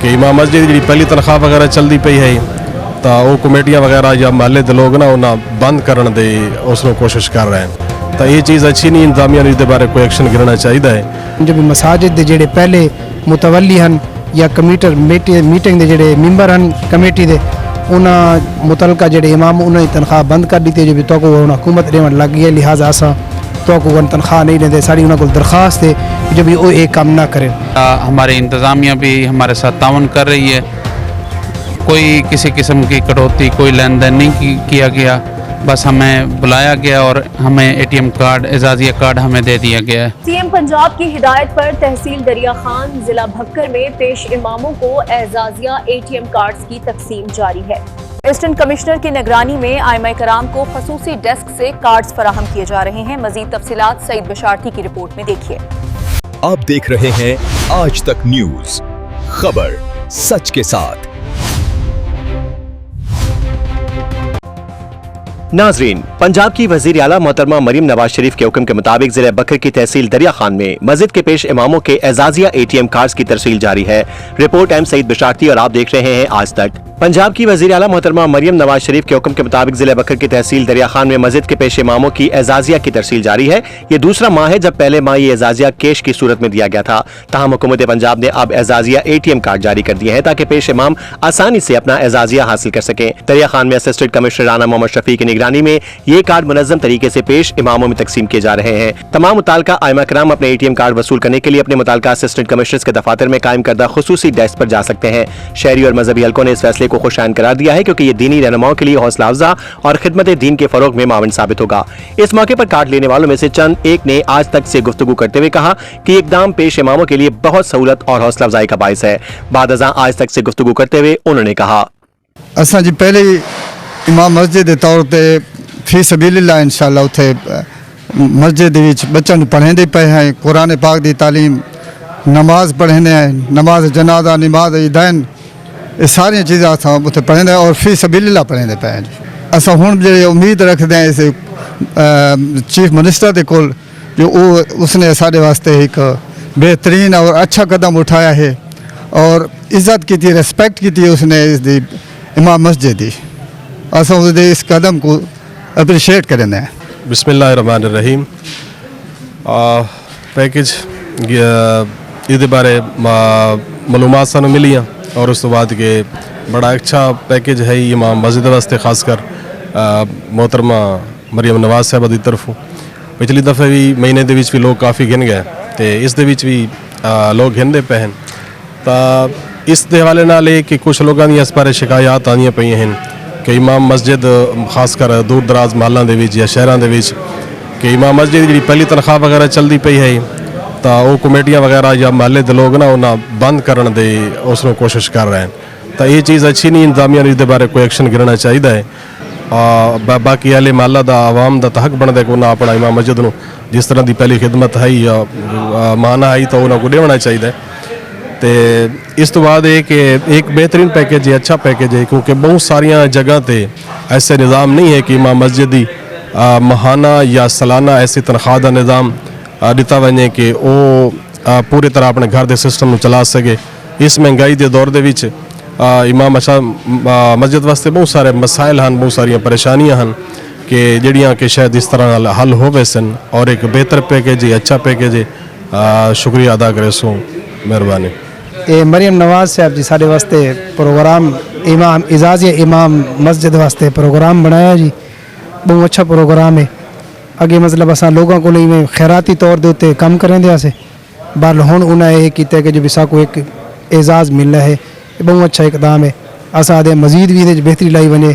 कि इमाम मस्जिद जी पहली तनख्वाह वगैरह चलती पई है तो वो कमेटियां वगैरह या महल्ले के लोग ना उन्हें बंद करने दे उसको कोशिश कर रहे हैं। तो ये चीज़ अच्छी नहीं, इंतजामिया इस बारे कोई एक्शन गिरना चाहिए है। जो भी मसाजिद के जेडे पहले मुतवली हैं या कमीटर मीटिंग के जेडे मैंबर हैं कमेटी के उन्हें मुतलका जेडे इमाम उन्हें तनख्वाह बंद कर दी थी। जो भी तो हुकूमत रेवन लग गई है, लिहाजा असा तो तनख्वाह नहीं देते। साड़ी उन्होंने दरख्वास्त है जो भी वो एक काम ना करें। हमारी इंतज़ामिया भी हमारे साथ ताउन कर रही है, कोई किसी किस्म की कटौती कोई लेन देन नहीं किया गया, बस हमें बुलाया गया और हमें ATM कार्ड एजाजिया कार्ड हमें दे दिया गया है। CM पंजाब की हिदायत पर तहसील दरिया खान जिला भक्कर में पेश इमामों को एजाजिया ATM कार्ड्स की तकसीम जारी है। असिस्टेंट कमिश्नर की निगरानी में आइमा कराम को खसूसी डेस्क से कार्ड्स फराहम किए जा रहे हैं। मजीद तफसीलात सईद बशारती की रिपोर्ट में देखिए। आप देख रहे हैं आज तक न्यूज, खबर सच के साथ। नाजरीन, पंजाब की वजीर आला मोहतरमा मरियम नवाज शरीफ के हुक्म के मुताबिक जिले बकर की तहसील दरिया खान में मस्जिद के पेश इमामों के एजाजिया ATM कार्ड्स की तरसील जारी है। रिपोर्ट एम सईद बशारती और आप देख रहे हैं आज तक। पंजाब की वजीर आला मोहतरमा मरियम नवाज शरीफ के हुक्म के मुताबिक जिले बकर की तहसील दरिया खान में मस्जिद के पेश इमामों की एजाजिया की तरसील जारी है। ये दूसरा माह है जब पहले माह ये एजाजिया कैश की सूरत में दिया गया था। ताहम हुकूमत पंजाब ने अब एजाजिया ATM कार्ड जारी कर दिए हैं ताकि पेश इमाम आसानी से अपना एजाजिया हासिल कर सकें। दरिया खान में असिस्टेंट कमिश्नर राना मोहम्मद शफी की निगरानी में ये कार्ड मुनज़्ज़म तरीके से पेश इमामों में तकसीम किए जा रहे हैं। तमाम मुताल्लिका आइमा कराम अपने ATM कार्ड वसूल करने के लिए अपने मुताल्लिका असिस्टेंट कमिश्नर्स के दफातर में कायम करदा खुसूसी डेस्क पर जा सकते हैं। शहरी और मजहबी हलकों ने इस फैसले को खुशाइन करार दिया है क्योंकि ये दीनी रहनुमाओं के लिए हौसला अफजा और खिदमत दीन के फरोग में मावन साबित होगा। इस मौके पर कार्ड लेने वालों में से चंद एक ने आज तक से गुफ्तगू करते हुए कहा कि इकदाम पेश इमामों के लिए बहुत सहूलत और हौसला अफजाई का बाइस है। बाद अज़ां आज तक से गुफ्तगू करते हुए उन्होंने कहा, असा जी पहले इमाम मस्जिद के तौर पर फी सबीलिल्लाह इंशाअल्लाह उथे मस्जिद विच बच्चों को पढ़ाते पे हैं। कुरान पाक की तालीम, नमाज पढ़ने हैं, नमाज जनाजा, नमाज ईदैन, ये सारिया चीज़ा अस उसे पढ़े और फी सबीलिल्लाह पढ़े पे हैं। अस हुण जो उम्मीद रखते हैं इस चीफ मिनिस्टर के कोल जो उसने साढ़े वास्ते एक बेहतरीन और अच्छा कदम उठाया है और इज्जत की थी, रिस्पेक्ट की थी उसने इस इमाम मस्जिद की। अस इस कदम को अप्रिशिएट करें। बिस्मिल्लाहिर्रहमानिर्रहीम। पैकेज ये बारे मालूमात सानू मिलियाँ और उस तो बाद के बड़ा अच्छा पैकेज है इमाम मस्जिद वास्ते खासकर मोहतरमा मरियम नवाज साहब की तरफों। पिछली दफ़े भी महीने के भी लोग काफ़ी गिन गए तो इस दे भी लोग गिनते पे हैं। तो इस हवाले नाल कि कुछ लोगों दी इस बारे शिकायत आदियाँ पई हैं कि इमाम मस्जिद खासकर दूर दराज महलों के या शहरों के कि इमाम मस्जिद जी पहली तनख्वाह वगैरह चलती पई है तो वो कमेटियां वगैरह या महल्ले के लोग ना उन्हें बंद करने दे उसको कोशिश कर रहे हैं। तो ये चीज़ अच्छी नहीं, इंतजामिया इस बारे कोई एक्शन गिरना चाहिए है। बाकी अहले महल्ला का आवाम का हक बनता है कि उन्हें अपना इमाम मस्जिद को जिस तरह की पहली खिदमत है या माना है तो उन्होंने देना चाहिए। तो इस तो बाद कि एक बेहतरीन पैकेज है, अच्छा पैकेज है क्योंकि बहुत सारिया जगह पर ऐसे निज़ाम नहीं है कि इमाम मस्जिद महाना या सालाना ऐसी तनख्वाह का निज़ाम दिता वजे कि वो पूरी तरह अपने घर के सिस्टम में चला सके। इस महंगाई के दौर के इमाम अच्छा मस्जिद वास्ते बहुत सारे मसाइल हैं, बहुत सारिया परेशानियां हैं कि जड़ियाँ कि शायद इस तरह हल होवे सन और एक बेहतर पैकेज है, अच्छा पैकेज है। शुक्रिया अदा करे सो मेहरबानी। ये मरियम नवाज साहब जी साढ़े वास्ते प्रोग्राम इमाम एजाजिया इमाम मस्जिद वास्ते प्रोग्राम बनाया जी, बहुत अच्छा प्रोग्राम है। अगे मतलब असा लोगों को लिए खैराती तौर के उत्ते कम करें से बाल हुण उन्हें यह किया कि जो विसा को एक एजाज़ मिल है, ये बहुत अच्छा इकदाम है। असा आदे मजीद भी ये बेहतरी लाई वने,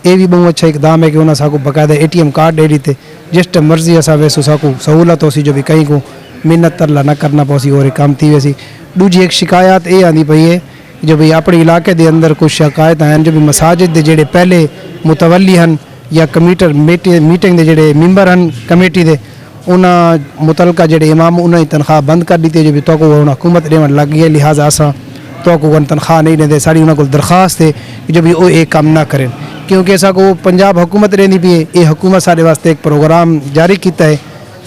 ये भी बहुत अच्छा इकदाम है कि उन्हें साको बकायदा ATM कार्ड दे दी थे जिस टाइम मर्जी असा वैसो साको सहूलत हो सी जो भी कहीं को मिन्नत तरला न करना पौसी और काम थी वैसी। दूजी एक शिकायत ये आती पई है जो भी अपने इलाके के अंदर कुछ शिकायत हैं जो भी मसाजिद के जेडे पहले मुतवली हैं या कमीटर मीटिंग के जेडे मैंबर हैं कमेटी के उन्हें मुतलका जेडे इमाम उन्हें तनख्वाह बंद कर दी थी। जो भी तो हुकूमत रेवन लग गई है, लिहाजा असा तो तनख्वाह नहीं देते। साड़ी उन्होंने दरख्वास्त है कि जो भी वो एक काम ना करें क्योंकि ऐसा को पंजाब हुकूमत रहनी भी है। ये हुकूमत साढ़े वास्ते एक प्रोग्राम जारी किया है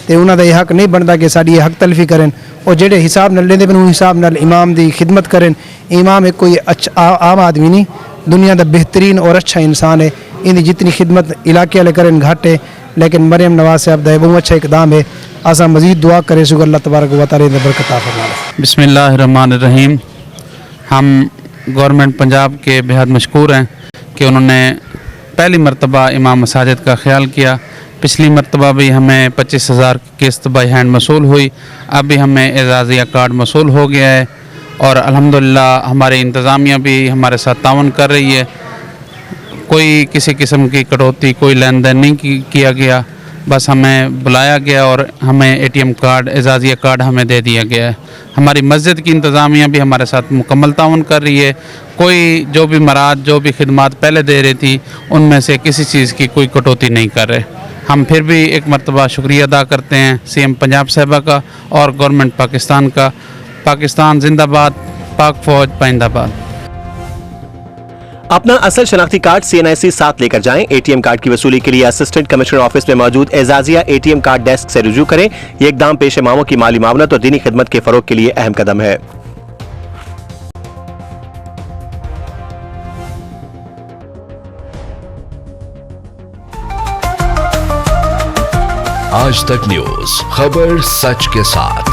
ਤੇ ਉਹਨਾਂ ਦਾ ਇਹ ਹੱਕ ਨਹੀਂ ਬਣਦਾ ਕਿ ਸਾਡੀ ਇਹ ਹੱਕ ਤਲਫੀ ਕਰਨ। ਉਹ ਜਿਹੜੇ ਹਿਸਾਬ ਨਾਲ ਲੈਂਦੇ ਪਏ ਉਹ ਹਿਸਾਬ ਨਾਲ ਇਮਾਮ ਦੀ ਖਿਦਮਤ ਕਰਨ। इमाम एक कोई अच्छा आम आदमी नहीं, दुनिया का बेहतरीन और अच्छा इंसान है। इनकी जितनी खिदमत इलाके वाले करें घाट है, लेकिन मरियम नवाज साहब का बहुत अच्छा इकदाम है। आसा मजीद दुआ करें सो अल्लाह तबारक व तआला बरकत फरमाए। बिस्मिल्लाहिर्रहमानिर्रहीम। हम गवर्नमेंट पंजाब के बेहद मशकूर हैं कि उन्होंने पहली मरतबा इमाम मसाजिद का ख्याल किया। पिछली मरतबा भी हमें 25,000 किस्त बाई हैंड मसूल हुई, अब भी हमें एजाज़िया कार्ड मसूल हो गया है और अल्हम्दुलिल्लाह हमारी इंतज़ामिया भी हमारे साथ तावन कर रही है। कोई किसी किस्म की कटौती, कोई लेन देन नहीं किया गया, बस हमें बुलाया गया और हमें ATM कार्ड, एजाज़िया कार्ड हमें दे दिया गया है। हमारी मस्जिद की इंतज़ामिया भी हमारे साथ मुकम्मल ताउन कर रही है। कोई जो भी मराद, जो भी खिदमात पहले दे रही थी, उनमें से किसी चीज़ की कोई कटौती नहीं कर रहे। हम फिर भी एक मरतबा शुक्रिया अदा करते हैं CM पंजाब साहिबा का और गवर्नमेंट पाकिस्तान का। पाकिस्तान जिंदाबाद, पाक फौज पाइंदाबाद। अपना असल शनाख्ती कार्ड CNIC साथ लेकर जाएं। ATM कार्ड की वसूली के लिए असिस्टेंट कमिश्नर ऑफिस में मौजूद एजाजिया ATM कार्ड डेस्क से रुजू करें। ये इकदाम पेश इमामों की माली मामलत और दीनी खिदमत के फरोग के लिए अहम कदम है। आज तक न्यूज, खबर सच के साथ।